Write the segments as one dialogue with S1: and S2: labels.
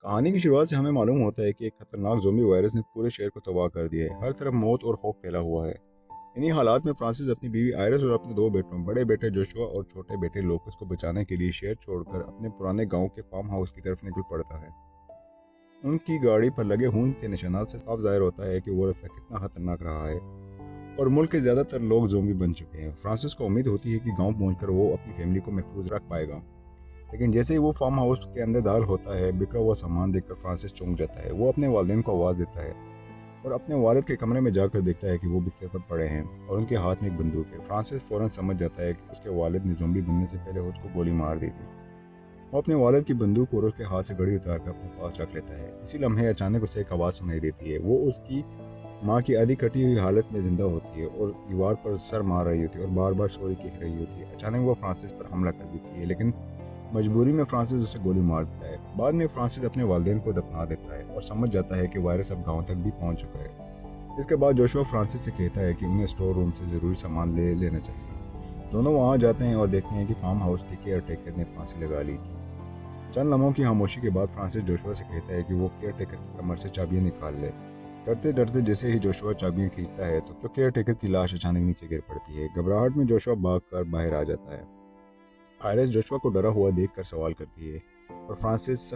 S1: कहानी की शुरुआत से हमें मालूम होता है कि एक खतरनाक ज़ोंबी वायरस ने पूरे शहर को तबाह कर दिया है। हर तरफ मौत और खौफ फैला हुआ है। इन्हीं हालात में फ्रांसिस अपनी बीवी आयरिस और अपने दो बेटों, बड़े बेटे जोशुआ और छोटे बेटे लोकस को बचाने के लिए शहर छोड़कर अपने पुराने गांव के फार्म हाउस की तरफ निकल पड़ता है। उनकी गाड़ी पर लगे खून के निशानात से साफ जाहिर होता है कि वो रास्ता कितना खतरनाक रहा है और मुल्क के ज़्यादातर लोग ज़ोंबी बन चुके हैं। फ्रांसिस को उम्मीद होती है कि गाँव पहुँच वो अपनी फैमिली को महफूज रख पाएगा, लेकिन जैसे ही वो फार्म हाउस के अंदर दाखिल होता है, बिखरा हुआ सामान देखकर फ्रांसिस चौंक जाता है। वो अपने वालिदैन को आवाज़ देता है और अपने वालिद के कमरे में जाकर देखता है कि वो बिस्तर पर पड़े हैं और उनके हाथ में एक बंदूक है। फ्रांसिस फौरन समझ जाता है कि उसके वालिद ने ज़ॉम्बी बनने से पहले खुद को गोली मार दी थी। वो अपने वालिद की बंदूक और उसके हाथ से घड़ी उतार कर अपने पास रख लेता है। इसी लम्हे अचानक उसे एक आवाज़ सुनाई देती है। वो उसकी माँ की आधी कटी हुई हालत में जिंदा होती है और दीवार पर सर मार रही होती है और बार बार सॉरी कह रही होती है। अचानक वो फ्रांसिस पर हमला कर देती है, लेकिन मजबूरी में फ्रांसिस उसे गोली मार देता है। बाद में फ्रांसिस अपने वालिदैन को दफना देता है और समझ जाता है कि वायरस अब गांव तक भी पहुंच चुका है। इसके बाद जोशुआ फ्रांसिस से कहता है कि उन्हें स्टोर रूम से ज़रूरी सामान ले लेना चाहिए। दोनों वहां जाते हैं और देखते हैं कि फार्म हाउस के केयर टेकर ने फांसी लगा ली थी। चंद लम्हों की खामोशी के बाद फ्रांसिस जोशुआ से कहता है कि वो केयर टेकर की कमर से चाबियां निकाल ले। डरते डरते जैसे ही जोशुआ चाबियां खींचता है तो केयर टेकर की लाश अचानक नीचे गिर पड़ती है। घबराहट में जोशुआ भागकर बाहर आ जाता है। आयरिस जोशुआ को डरा हुआ देखकर सवाल करती है और फ्रांसिस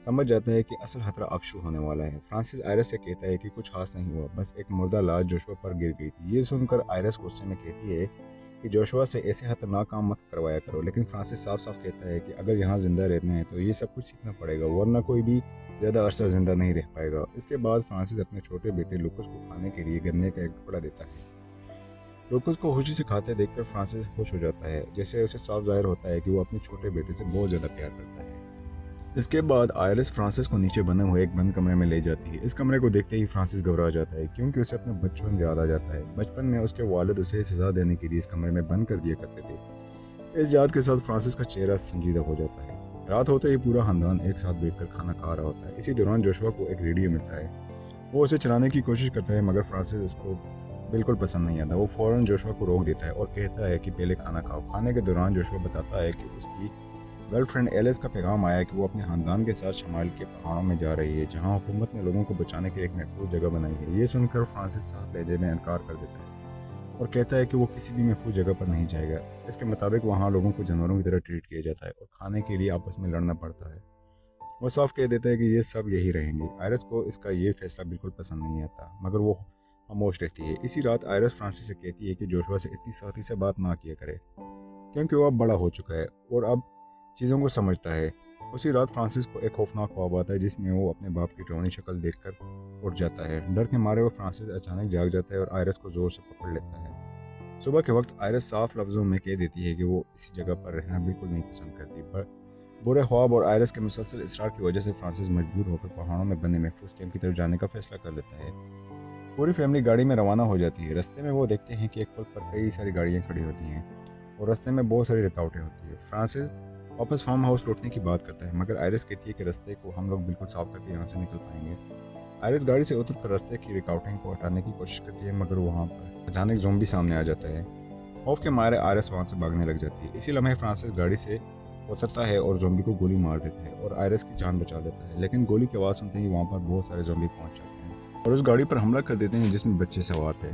S1: समझ जाता है कि असल खतरा अब शुरू होने वाला है। फ्रांसिस आयरिस से कहता है कि कुछ खास नहीं हुआ, बस एक मुर्दा लाश जोशुआ पर गिर गई थी। ये सुनकर आयरिस गुस्से में कहती है कि जोशुआ से ऐसे खतरनाक काम मत करवाया करो, लेकिन फ्रांसिस साफ साफ कहता है कि अगर यहाँ जिंदा रहना है तो ये सब कुछ सीखना पड़ेगा, वरना कोई भी ज़्यादा अरसा जिंदा नहीं रह पाएगा। इसके बाद फ्रांसिस अपने छोटे बेटे लुकस को खाने के लिए गन्ने का एक टुकड़ा देता है। लोकस को खुशी से खाते देखकर फ्रांसिस खुश हो जाता है, जैसे उसे साफ जाहिर होता है कि वो अपने छोटे बेटे से बहुत ज़्यादा प्यार करता है। इसके बाद आयरिस फ्रांसिस को नीचे बने हुए एक बंद कमरे में ले जाती है। इस कमरे को देखते ही फ्रांसिस घबरा जाता है, क्योंकि उसे अपना बचपन याद आ जाता है। बचपन में उसके वालिद उसे सजा देने के लिए इस कमरे में बंद कर दिया करते थे। इस याद के साथ फ्रांसिस का चेहरा संजीदा हो जाता है। रात होते ही पूरा खानदान एक साथ बैठकर खाना खा रहा होता है। इसी दौरान जोशुआ को एक रेडियो मिलता है। वो उसे चलाने की कोशिश करता है, मगर फ्रांसिस उसको बिल्कुल पसंद नहीं आता। वो फ़ौरन जोशुआ को रोक देता है और कहता है कि पहले खाना खाओ। खाने के दौरान जोशुआ बताता है कि उसकी गर्लफ्रेंड एलिस का पैगाम आया कि वो अपने खानदान के साथ शमाल के पहाड़ों में जा रही है, जहां हुकूमत ने लोगों को बचाने के लिए एक महफूज जगह बनाई है। ये सुनकर फ्रांसिस साफ लहजे में इनकार कर देता है और कहता है कि वो किसी भी महफूज जगह पर नहीं जाएगा। इसके मुताबिक वहाँ लोगों को जानवरों की तरह ट्रीट किया जाता है और खाने के लिए आपस में लड़ना पड़ता है। वो साफ कह देता है कि ये सब यही रहेंगे। आयरिस को इसका ये फैसला बिल्कुल पसंद नहीं आता, मगर वो खामोश रहती है। इसी रात आयरिस फ्रांसिस से कहती है कि जोशुआ से इतनी सख्ती से बात ना किया करे, क्योंकि वो अब बड़ा हो चुका है और अब चीज़ों को समझता है। उसी रात फ्रांसिस को एक खौफनाक ख्वाब आता है, जिसमें वो अपने बाप की डरावनी शक्ल देखकर उठ जाता है। डर के मारे वो फ्रांसिस अचानक जाग जाता है और आयरिस को जोर से पकड़ लेता है। सुबह के वक्त आयरिस साफ लफ्ज़ों में कह देती है कि वो इस जगह पर रहना बिल्कुल नहीं पसंद करती। पर बुरे ख्वाब और आयरिस के मुसलसल इसरार की वजह से फ्रांसिस मजबूर होकर पहाड़ों में बने महफूज कैंप की तरफ जाने का फैसला कर लेता है। पूरी फैमिली गाड़ी में रवाना हो जाती है। रास्ते में वो देखते हैं कि एक पुल पर कई सारी गाड़ियाँ खड़ी होती हैं और रास्ते में बहुत सारी रुकावटें होती है। फ्रांसिस वापस फार्म हाउस लौटने की बात करता है, मगर आयरिस कहती है कि रास्ते को हम लोग बिल्कुल साफ करके यहाँ से निकल पाएंगे। आयरिस गाड़ी से उतर कर रास्ते की रुकावटें को हटाने की कोशिश करती है, मगर वहाँ पर अचानक ज़ॉम्बी सामने आ जाता है। खौफ के मारे आयरिस वहाँ से भागने लग जाती है। इसी लम्हे फ्रांसिस गाड़ी से उतरता है और ज़ॉम्बी को गोली मार देता है और आयरिस की जान बचा लेता है। लेकिन गोली की आवाज़ सुनते ही वहाँ पर बहुत सारे ज़ॉम्बी पहुँच जाते हैं और उस गाड़ी पर हमला कर देते हैं जिसमें बच्चे सवार थे।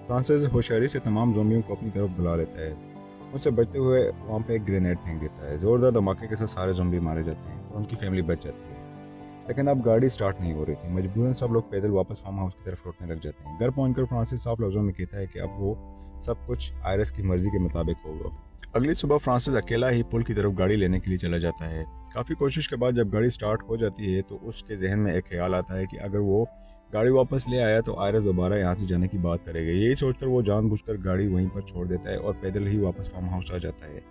S1: फ्रांसिस होशियारी से तमाम ज़ॉम्बियों को अपनी तरफ बुला लेता है। उससे बचते हुए वहाँ पे एक ग्रेनेड फेंक देता है। जोरदार धमाके के साथ सारे ज़ॉम्बी मारे जाते हैं और उनकी फैमिली बच जाती है। लेकिन अब गाड़ी स्टार्ट नहीं हो रही थी। मजबूरन सब लोग पैदल वापस फार्म हाउस की तरफ लौटने लग जाते हैं। घर पहुंचकर फ्रांसिस साफ लफ्ज़ों में कहता है कि अब वो सब कुछ आयरिस की मर्जी के मुताबिक होगा। अगली सुबह फ्रांसिस अकेला ही पुल की तरफ गाड़ी लेने के लिए चला जाता है। काफ़ी कोशिश के बाद जब गाड़ी स्टार्ट हो जाती है तो उसके जहन में एक ख्याल आता है कि अगर वो गाड़ी वापस ले आया तो आयरिस दोबारा यहाँ से जाने की बात करेगा। यही सोचकर वो जानबूझकर गाड़ी वहीं पर छोड़ देता है और पैदल ही वापस फार्म हाउस आ जाता है।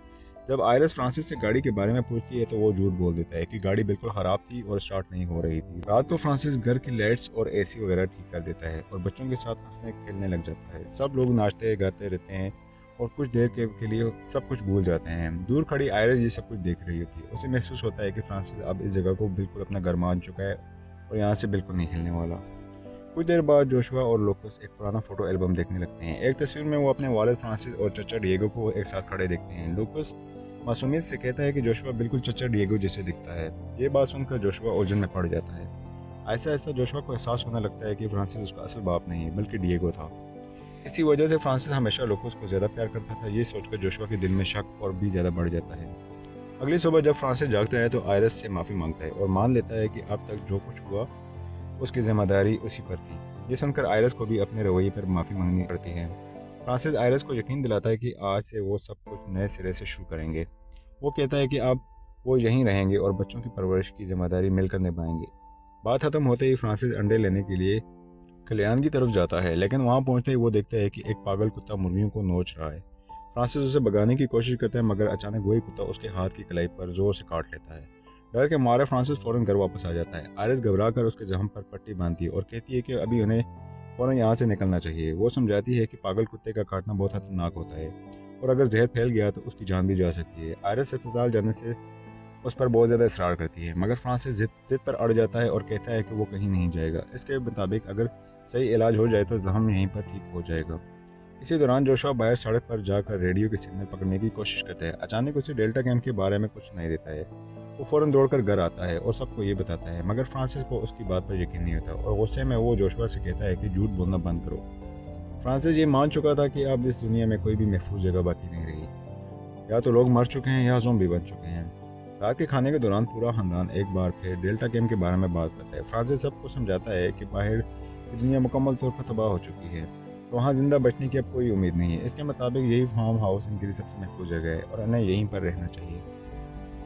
S1: जब आयरिस फ्रांसिस से गाड़ी के बारे में पूछती है तो वो झूठ बोल देता है कि गाड़ी बिल्कुल ख़राब थी और स्टार्ट नहीं हो रही थी। रात को फ्रांसिस घर की लाइट्स और एसी वगैरह ठीक कर देता है और बच्चों के साथ हंसने खेलने लग जाता है। सब लोग नाचते गाते रहते हैं और कुछ देर के लिए सब कुछ भूल जाते हैं। दूर खड़ी आयरिस ये सब कुछ देख रही होती है। उसे महसूस होता है कि फ्रांसिस अब इस जगह को बिल्कुल अपना घर मान चुका है और यहाँ से बिल्कुल नहीं हिलने वाला। कुछ देर बाद जोशुआ और लोकस एक पुराना फोटो एल्बम देखने लगते हैं। एक तस्वीर में वो अपने वालिद फ्रांसिस और चचा डिएगो को एक साथ खड़े देखते हैं। लोकस मासूमियत से कहता है कि जोशुआ बिल्कुल चचा डिएगो जैसे दिखता है। ये बात सुनकर जोशुआ उलझन में पड़ जाता है। ऐसा ऐसा जोशुआ को एहसास होने लगता है कि फ्रांसिस उसका असल बाप नहीं बल्कि डिएगो था। इसी वजह से फ्रांसिस हमेशा लोकोस को ज़्यादा प्यार करता था। ये सोचकर जोशुआ के दिल में शक और भी ज़्यादा बढ़ जाता है। अगली सुबह जब फ्रांसिस जागता है तो आयरस से माफ़ी मांगता है और मान लेता है कि अब तक जो कुछ हुआ उसकी जिम्मेदारी उसी पर थी। ये सुनकर आयरस को भी अपने रवैये पर माफ़ी मांगनी पड़ती है। फ्रांसिस आयरस को यकीन दिलाता है कि आज से वो सब कुछ नए सिरे से शुरू करेंगे। वो कहता है कि अब वो यहीं रहेंगे और बच्चों की परवरिश की जिम्मेदारी मिलकर निभाएंगे। बात खत्म होते ही फ्रांसिस अंडे लेने के लिए खलियान की तरफ जाता है, लेकिन वहाँ पहुँचते ही वो देखता है कि एक पागल कुत्ता मुर्गियों को नोच रहा है। फ्रांसिस उसे भगाने की कोशिश करता है, मगर अचानक वही कुत्ता उसके हाथ की कलाई पर जोर से काट लेता है। डर के मारे फ्रांसिस फौरन घर वापस आ जाता है। आयरिस घबरा कर उसके जख्म पर पट्टी बांधती है और कहती है कि अभी उन्हें फौरन यहाँ से निकलना चाहिए। वो समझाती है कि पागल कुत्ते का काटना बहुत खतरनाक होता है और अगर जहर फैल गया तो उसकी जान भी जा सकती है। आयरिस अस्पताल जाने से उस पर बहुत ज़्यादा इसरार करती है, मगर फ्रांसिस जिद पर अड़ जाता है और कहता है कि वो कहीं नहीं जाएगा। इसके मुताबिक अगर सही इलाज हो जाए तो जख्म यहीं पर ठीक हो जाएगा। इसी दौरान जोशुआ बाहर सड़क पर जाकर रेडियो के सिग्नल पकड़ने की कोशिश करता है। अचानक उसे डेल्टा कैंप के बारे में कुछ सुनाई देता है। वो फौरन दौड़कर घर आता है और सबको ये बताता है, मगर फ्रांसिस को उसकी बात पर यकीन नहीं होता और गुस्से में वो जोशुआ से कहता है कि झूठ बोलना बंद करो। फ्रांसिस ये मान चुका था कि अब इस दुनिया में कोई भी महफूज जगह बाकी नहीं रही। या तो लोग मर चुके हैं या ज़ॉम्बी बन चुके हैं। रात के खाने के दौरान पूरा खानदान एक बार फिर डेल्टा कैंप के बारे में बात करता है। फ्रांसिस सबको समझाता है कि बाहर की दुनिया मुकम्मल तौर पर तबाह हो चुकी है, तो वहाँ जिंदा बचने की अब कोई उम्मीद नहीं है। इसके मुताबिक यही फार्म हाउस इनके लिए सबसे महफूज जगह है और उन्हें यहीं पर रहना चाहिए।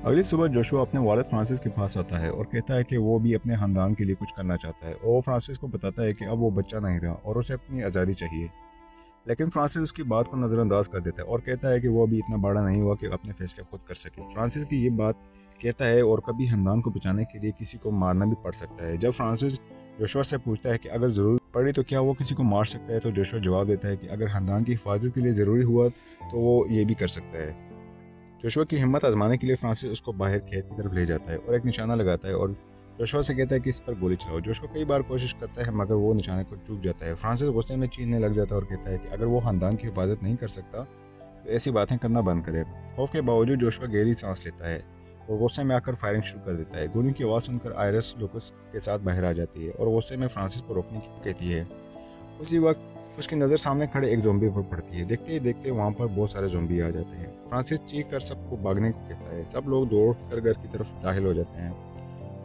S1: अगली सुबह जोशुआ अपने वालिद फ्रांसिस के पास आता है और कहता है कि वो भी अपने खानदान के लिए कुछ करना चाहता है। और वो फ्रांसिस को बताता है कि अब वो बच्चा नहीं रहा और उसे अपनी आज़ादी चाहिए, लेकिन फ्रांसिस उसकी बात को नज़रअंदाज कर देता है और कहता है कि वो अभी इतना बड़ा नहीं हुआ कि अपने फैसले खुद कर सके। फ्रांसिस की ये बात कहता है और कभी खानदान को बचाने के लिए किसी को मारना भी पड़ सकता है। जब फ्रांसिस जोशुआ से पूछता है कि अगर ज़रूरत पड़ी तो क्या वो किसी को मार सकता है, तो जोशुआ जवाब देता है कि अगर खानदान की हिफाजत के लिए ज़रूरी हुआ तो वो ये भी कर सकता है। जोशुआ की हिम्मत आजमाने के लिए फ्रांसिस उसको बाहर खेत की तरफ ले जाता है और एक निशाना लगाता है और जोशुआ से कहता है कि इस पर गोली चलाओ। जोशुआ कई बार कोशिश करता है, मगर वो निशाने को चूक जाता है। फ्रांसिस गुस्से में चीखने लग जाता है और कहता है कि अगर वो खानदान की हिफाजत नहीं कर सकता तो ऐसी बातें करना बंद करे। खौफ के बावजूद जोशुआ गहरी सांस लेता है और गुस्से में आकर फायरिंग शुरू कर देता है। गोलियों की आवाज़ सुनकर आयरिस लोकस के साथ बाहर आ जाती है और गुस्से में फ्रांसिस को रोकने की कहती है। उसी वक्त उसकी नज़र सामने खड़े एक ज़ॉम्बी पर पड़ती है। देखते ही देखते वहाँ पर बहुत सारे ज़ॉम्बी आ जाते हैं। फ्रांसिस चीख कर सबको भागने को कहता है। सब लोग दौड़ कर घर की तरफ दाखिल हो जाते हैं,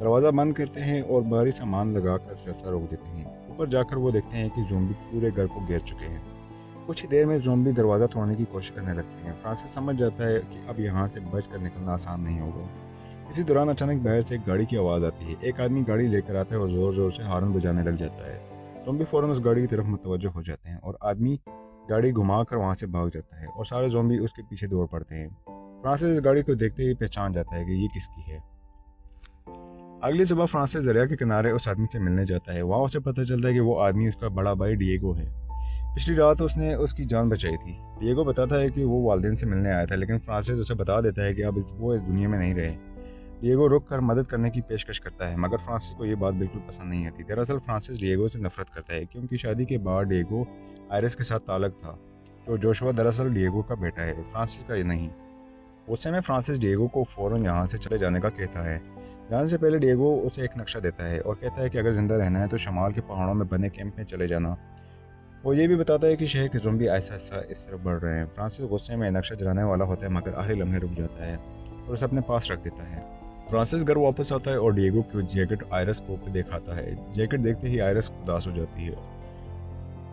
S1: दरवाज़ा बंद करते हैं और बाहरी सामान लगाकर रास्ता रोक देते हैं। ऊपर जाकर वो देखते हैं कि ज़ॉम्बी पूरे घर को घेर चुके हैं। कुछ ही देर में ज़ॉम्बी दरवाज़ा तोड़ने की कोशिश करने लगते हैं। फ्रांसिस समझ जाता है कि अब यहाँ से बच कर निकलना आसान नहीं होगा। इसी दौरान अचानक बाहर से एक गाड़ी की आवाज़ आती है। एक आदमी गाड़ी लेकर आता है और ज़ोर ज़ोर से हॉर्न बजाने लग जाता है। ज़ॉम्बी फौरन उस गाड़ी की तरफ मुतवज्जो हो जाते हैं और आदमी गाड़ी घुमाकर वहाँ से भाग जाता है और सारे ज़ॉम्बी उसके पीछे दौड़ पड़ते हैं। फ्रांसिस इस गाड़ी को देखते ही पहचान जाता है कि ये किसकी है। अगली सुबह फ्रांसिस दरिया के किनारे उस आदमी से मिलने जाता है। वहाँ उसे पता चलता है कि वो आदमी उसका बड़ा भाई डिएगो है। पिछली रात उसने उसकी जान बचाई थी। डिएगो बताता है कि वो वालिदैन से मिलने आया था, लेकिन फ्रांसिस उसे बता देता है कि अब वो इस दुनिया में नहीं रहे। डिएगो रुक कर मदद करने की पेशकश करता है, मगर फ्रांसिस को ये बात बिल्कुल पसंद नहीं आती। दरअसल फ्रांसिस डिएगो से नफरत करता है क्योंकि शादी के बाद डिएगो आयरिस के साथ ताल्लुक था। तो जोशुआ दरअसल डिएगो का बेटा है, फ्रांसिस का नहीं। उस समय फ्रांसिस डिएगो को फ़ौरन यहाँ से चले जाने का कहता है। जाने से पहले डिएगो उसे एक नक्शा देता है और कहता है कि अगर ज़िंदा रहना है तो शमाल के पहाड़ों में बने कैंप में चले जाना। वो ये भी बताता है कि शहर के ज़ॉम्बी ऐसा ऐसा इस तरफ बढ़ रहे हैं। फ्रांसिस गुस्से में नक्शा जलाने वाला होता है, मगर आखिरी लम्हे रुक जाता है और उसे अपने पास रख देता है। फ्रांसिस घर वापस आता है और डिएगो की जैकेट आयरिस को दिखाता है। जैकेट देखते ही आयरिस उदास हो जाती है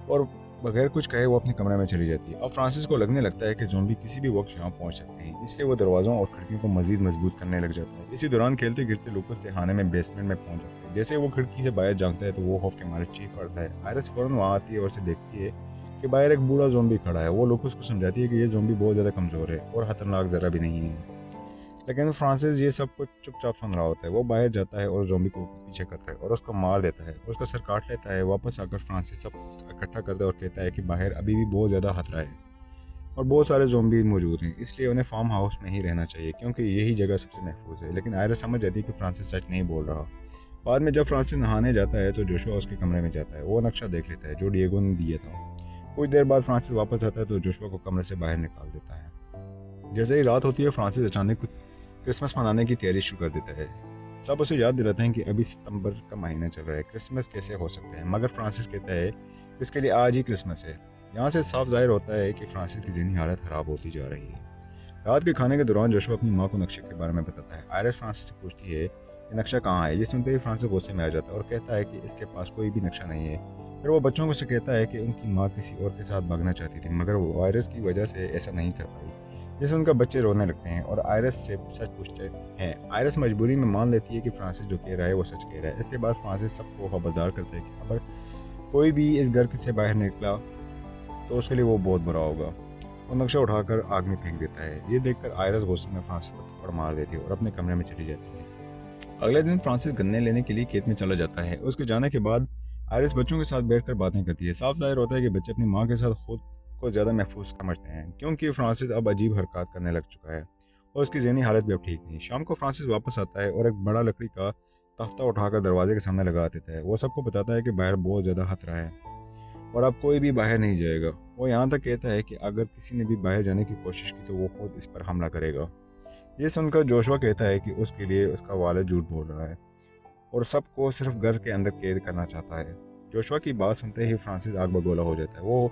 S1: और बगैर कुछ कहे वो अपने कमरे में चली जाती है। अब फ्रांसिस को लगने लगता है कि ज़ॉम्बी किसी भी वक्त यहाँ पहुँच सकते हैं, इसलिए वो दरवाज़ों और खिड़कियों को मजीद मजबूत करने लग जाता है। इसी दौरान खेलते गिरते लुकस तहखाने में बेसमेंट में पहुँच जाता है। जैसे वो खिड़की से बाहर झांकता है तो वो खौफ के मारे चीख पड़ता है। आयरिस फौरन वहाँ आती है और उसे देखती है कि बाहर एक बूढ़ा ज़ॉम्बी खड़ा है। वो लुकस को समझाती है कि ये ज़ॉम्बी बहुत ज़्यादा कमज़ोर है और खतरनाक ज़रा भी नहीं है, लेकिन फ्रांसिस ये सब कुछ चुपचाप सुन रहा होता है। वो बाहर जाता है और ज़ॉम्बी को पीछे करता है और उसको मार देता है, उसका सर काट लेता है। वापस आकर फ्रांसिस सब इकट्ठा करता है और कहता है कि बाहर अभी भी बहुत ज़्यादा खतरा है और बहुत सारे ज़ॉम्बी मौजूद हैं, इसलिए उन्हें फार्म हाउस में ही रहना चाहिए क्योंकि यही जगह सबसे महफूज है। लेकिन आयरिस समझ जाती है कि फ्रांसिस सच नहीं बोल रहा। बाद में जब फ्रांसिस नहाने जाता है तो जोशुआ उसके कमरे में जाता है। वो नक्शा देख लेता है जो डिएगो ने दिया था। कुछ देर बाद फ्रांसिस वापस आता है तो जोशुआ को कमरे से बाहर निकाल देता है। जैसे ही रात होती है फ्रांसिस अचानक क्रिसमस मनाने की तैयारी शुरू कर देता है। सब उसे याद दिलाते हैं कि अभी सितंबर का महीना चल रहा है, क्रिसमस कैसे हो सकता है, मगर फ्रांसिस कहता है कि उसके लिए आज ही क्रिसमस है। यहाँ से साफ जाहिर होता है कि फ्रांसिस की ज़हनी हालत ख़राब होती जा रही है। रात के खाने के दौरान जोशुआ अपनी माँ को नक्शे के बारे में बताता है। आयरिस फ्रांसिस से पूछती है कि नक्शा कहाँ है। ये सुनते ही फ्रांसिस गुस्से में आ जाता है और कहता है कि इसके पास कोई भी नक्शा नहीं है। फिर वो बच्चों को से कहता है कि उनकी माँ किसी और के साथ भागना चाहती थी, मगर वो वायरस की वजह से ऐसा नहीं कर पाई। जिससे उनका बच्चे रोने लगते हैं और आयरिस से सच पूछते हैं। आयरिस मजबूरी में मान लेती है कि फ्रांसिस जो कह रहा है वो सच कह रहा है। इसके बाद फ्रांसिस सबको खबरदार करता है कि अगर कोई भी इस घर से बाहर निकला तो उसके लिए वो बहुत बुरा होगा। वो नक्शा उठाकर आग में फेंक देता है। ये देखकर आयरिस गुस्से में फ्रांसिस को थप्पड़ मार देती है और अपने कमरे में चली जाती है। अगले दिन फ्रांसिस गन्ने लेने के लिए खेत में चला जाता है। उसके जाने के बाद आयरिस बच्चों के साथ बैठकर बातें करती है। साफ जाहिर होता है कि बच्चे अपनी माँ के साथ खुद को ज़्यादा महफूज समझते हैं, क्योंकि फ्रांसिस अब अजीब हरकत करने लग चुका है और उसकी ज़हनी हालत भी अब ठीक नहीं। शाम को फ्रांसिस वापस आता है और एक बड़ा लकड़ी का तख्ता उठाकर दरवाजे के सामने लगा देता है। वो सबको बताता है कि बाहर बहुत ज़्यादा खतरा है और अब कोई भी बाहर नहीं जाएगा। वो यहाँ तक कहता है कि अगर किसी ने भी बाहर जाने की कोशिश की तो वो खुद इस पर हमला करेगा। ये सुनकर जोशुआ कहता है कि उसके लिए उसका वालिद झूठ बोल रहा है और सबको सिर्फ घर के अंदर कैद करना चाहता है। जोशुआ की बात सुनते ही फ्रांसिस आग बगोला हो जाता है। वो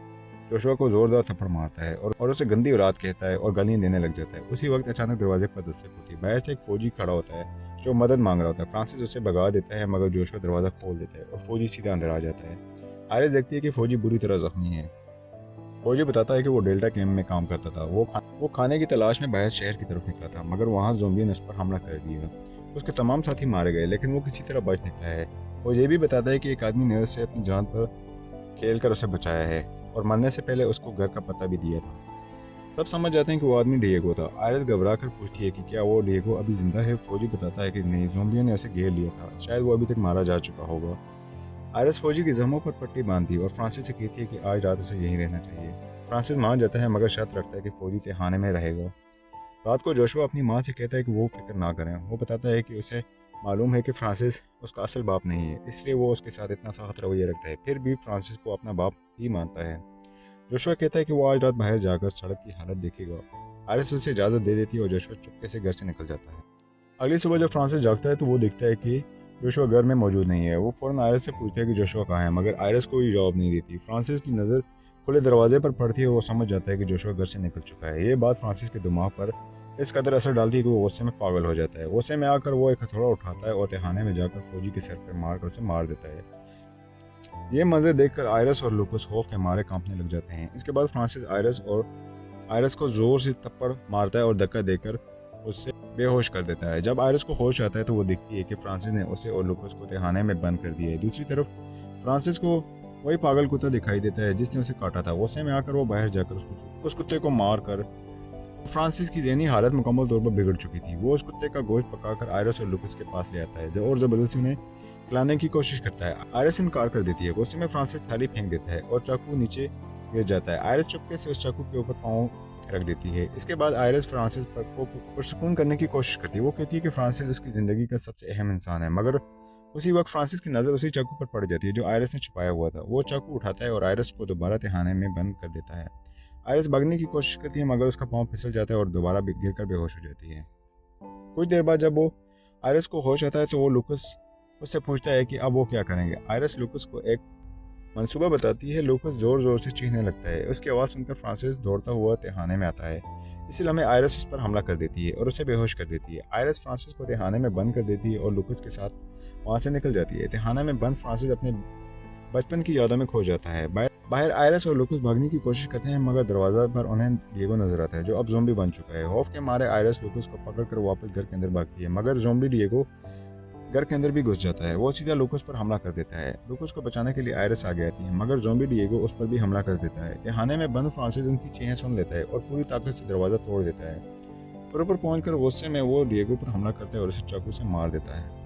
S1: जोशुआ को जोरदार थप्पड़ मारता है और उसे गंदी औलाद कहता है और गालियाँ देने लग जाता है। उसी वक्त अचानक दरवाजे पर दस्तक होती है। बाहर से एक फौजी खड़ा होता है जो मदद मांग रहा होता है। फ्रांसिस उसे भगा देता है, मगर जोशुआ दरवाज़ा खोल देता है और फौजी सीधा अंदर आ जाता है। आयरिस देखती है कि फौजी बुरी तरह जख्मी है। फौजी बताता है कि वो डेल्टा कैंप में काम करता था। वो खाने की तलाश में बाहर शहर की तरफ निकला था, मगर वहाँ ज़ोंबी ने उस पर हमला कर दिया। उसके तमाम साथी मारे गए, लेकिन वो किसी तरह बच निकला है। वो ये भी बताता है कि एक आदमी ने उससे अपनी जान पर खेल कर उसे बचाया है और मरने से पहले उसको घर का पता भी दिया था। सब समझ जाते हैं कि वो आदमी डिएगो था। आयरिस घबरा कर पूछती है कि क्या वो डिएगो अभी जिंदा है। फौजी बताता है कि नहीं, ज़ोंबियों ने उसे घेर लिया था, शायद वो अभी तक मारा जा चुका होगा। आयरिस फौजी की जख्मों पर पट्टी बांधती है और फ्रांसिस से कहती है कि आज रात उसे यहीं रहना चाहिए। फ्रांसिस मान जाता है, मगर शर्त रखता है कि फौजी तहाने में रहेगा। रात को जोशुआ अपनी माँ से कहता है कि वो फिक्र ना करें। वो बताता है कि उसे मालूम है कि फ्रांसिस उसका असल बाप नहीं है, इसलिए वो उसके साथ इतना सख्त रवैया रखता है। फिर भी फ्रांसिस को अपना बाप ही मानता है। जोशुआ कहता है कि वो आज रात बाहर जाकर सड़क की हालत देखेगा। आयरिस उसे इजाज़त दे देती है और जोशुआ चुपके से घर से निकल जाता है। अगली सुबह जब फ्रांसिस जागता है तो वो देखता है कि जोशुआ घर में मौजूद नहीं है। वो फ़ौरन आयरिस से पूछता है कि जोशुआ कहाँ है, मगर आयरिस कोई जवाब नहीं देती। फ्रांसिस की नज़र खुले दरवाजे पर पड़ती है। वो समझ जाता है कि जोशुआ घर से निकल चुका है। ये बात फ्रांसिस के दिमाग पर इस कदर असर डालती है कि वो गुस्से में पागल हो जाता है। गुस्से में आकर वो एक हथौड़ा उठाता है और तहाने में जाकर फौजी के सर पर मारकर उसे मार देता है। ये मंजर देखकर आयरिस और लूकस खौफ के मारे कांपने लग जाते हैं। इसके बाद फ्रांसिस आयरिस को जोर से थप्पड़ मारता है और धक्का देकर उससे बेहोश कर देता है। जब आयरिस को होश आता है तो वो देखती है कि फ्रांसिस ने उसे और लूकस को तहाने में बंद कर दिया है। दूसरी तरफ फ्रांसिस को वही पागल कुत्ता दिखाई देता है जिसने उसे काटा था। गुस्से में आकर वो बाहर जाकर उस कुत्ते को मार कर फ्रांसिस की ज़हनी हालत मुकम्मल तौर पर बिगड़ चुकी थी। वो उस कुत्ते का गोश्त पकाकर आयरिस और लूकस के पास ले आता है और ज़बरदस्ती उन्हें खिलाने की कोशिश करता है। आयरिस इनकार कर देती है। गुस्से में फ्रांसिस थाली फेंक देता है और चाकू नीचे गिर जाता है। आयरिस चुपके से उस चाकू के ऊपर पाँव रख देती है। इसके बाद आयरिस फ्रांसिस को पुरसुकून करने की कोशिश करती है। वो कहती है कि फ्रांसिस उसकी ज़िंदगी का सबसे अहम इंसान है, मगर उसी वक्त फ्रांसिस की नज़र उसी चाकू पर पड़ जाती है जो आयरिस ने छुपाया हुआ था। वो चाकू उठाता है और आयरिस को दोबारा तहाने में बंद कर देता है। आयरिस भागने की कोशिश करती है, मगर उसका पाँव फिसल जाता है और दोबारा गिर कर बेहोश हो जाती है। कुछ देर बाद जब वो आयरिस को होश आता है तो वो लूकस उससे पूछता है कि अब वो क्या करेंगे। आयरिस लूकस को एक मंसूबा बताती है। लूकस जोर जोर से चीखने लगता है। उसकी आवाज़ सुनकर फ्रांसिस दौड़ता हुआ तहाने में आता है। इसी लम्हे आयरिस उस पर हमला कर देती है और उसे बेहोश कर देती है। आयरिस फ्रांसिस को तहाने में बंद कर देती है और लूकस के साथ वहाँ से निकल जाती है। तहाने में बंद फ्रांसिस अपने बचपन की यादों में खो जाता है। बाहर आयरिस और लूकस भागने की कोशिश करते हैं, मगर दरवाजा पर उन्हें डिएगो नजर आता है जो अब ज़ोंबी बन चुका है। खौफ के मारे आयरिस लूकस को पकड़कर वापस घर के अंदर भागती है, मगर ज़ोंबी डिएगो घर के अंदर भी घुस जाता है। वो सीधा लूकस पर हमला कर देता है। लूकस को बचाने के लिए आयरिस आगे आती है, मगर ज़ोंबी डिएगो उस पर भी हमला कर देता है। तहाने में बंद फ्रांसिस उनकी चीखें सुन लेता है और पूरी ताकत से दरवाज़ा तोड़ देता है। ऊपर पहुंचकर गुस्से में वो डिएगो पर हमला करता है और उसे चाकू से मार देता है।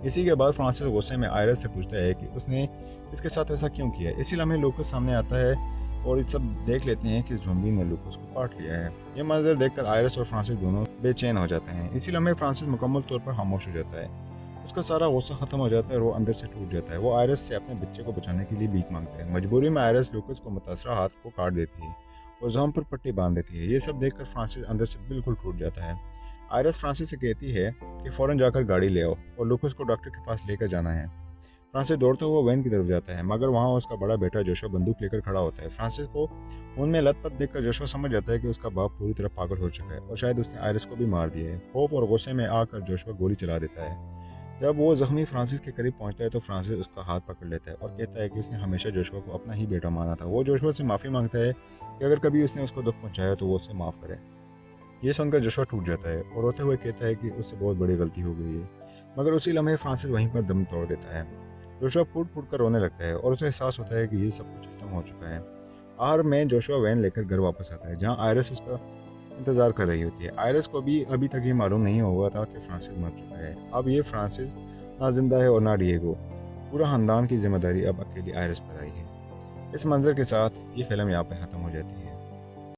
S1: इसी के बाद फ्रांसिस गुस्से में आयरिस से पूछता है कि उसने इसके साथ ऐसा क्यों किया। इसी लम्हे लूकस सामने आता है और सब देख लेते हैं कि ज़ोंबी ने लूकस को काट लिया है। ये मंजर देखकर आयरिस और फ्रांसिस दोनों बेचैन हो जाते हैं। इसी लम्हे फ्रांसिस मुकम्मल तौर पर खामोश हो जाता है। उसका सारा गुस्सा खत्म हो जाता है और वो अंदर से टूट जाता है। वो आयरिस से अपने बच्चे को बचाने के लिए भीख मांगता है। मजबूरी में आयरिस लूकस को मुतासरा हाथ को काट देती है और ज़ख्म पर पट्टी बांध देती है। ये सब देखकर फ्रांसिस अंदर से बिल्कुल टूट जाता है। आयरस फ्रांसिस से कहती है कि फ़ौरन जाकर गाड़ी ले आओ और लूकस को डॉक्टर के पास लेकर जाना है। फ्रांसिस दौड़ता हुआ वैन की तरफ जाता है, मगर वहाँ उसका बड़ा बेटा जोशुआ बंदूक लेकर खड़ा होता है। फ्रांसिस को उनमें लत-पत देखकर जोशुआ समझ जाता है कि उसका बाप पूरी तरह पागल हो चुका है और शायद उसने आयरस को भी मार दिया है। खौफ और गुस्से में आकर जोशुआ गोली चला देता है। जब वो जख्मी फ्रांसिस के करीब पहुंचता है तो फ्रांसिस उसका हाथ पकड़ लेता है और कहता है कि उसने हमेशा जोशुआ को अपना ही बेटा माना था। वो जोशुआ से माफ़ी मांगता है कि अगर कभी उसने उसको दुख पहुंचाया तो वो उसे माफ़ करे। ये सुनकर जोशुआ टूट जाता है और रोते हुए कहता है कि उससे बहुत बड़ी गलती हो गई है, मगर उसी लम्हे फ्रांसिस वहीं पर दम तोड़ देता है। जोशुआ फूट फूट कर रोने लगता है और उसे एहसास होता है कि ये सब कुछ खत्म हो चुका है। आखिर में जोशुआ वैन लेकर घर वापस आता है, जहाँ आयरस उसका इंतजार कर रही होती है। आयरस को भी अभी तक ये मालूम नहीं हुआ था कि फ्रांसिस मर चुका है। अब ये फ्रांसिस ना जिंदा है और ना डिएगो। पूरा खानदान की जिम्मेदारी अब अकेली आयरस पर आई है। इस मंजर के साथ ये फिल्म यहाँ पे ख़त्म हो जाती है।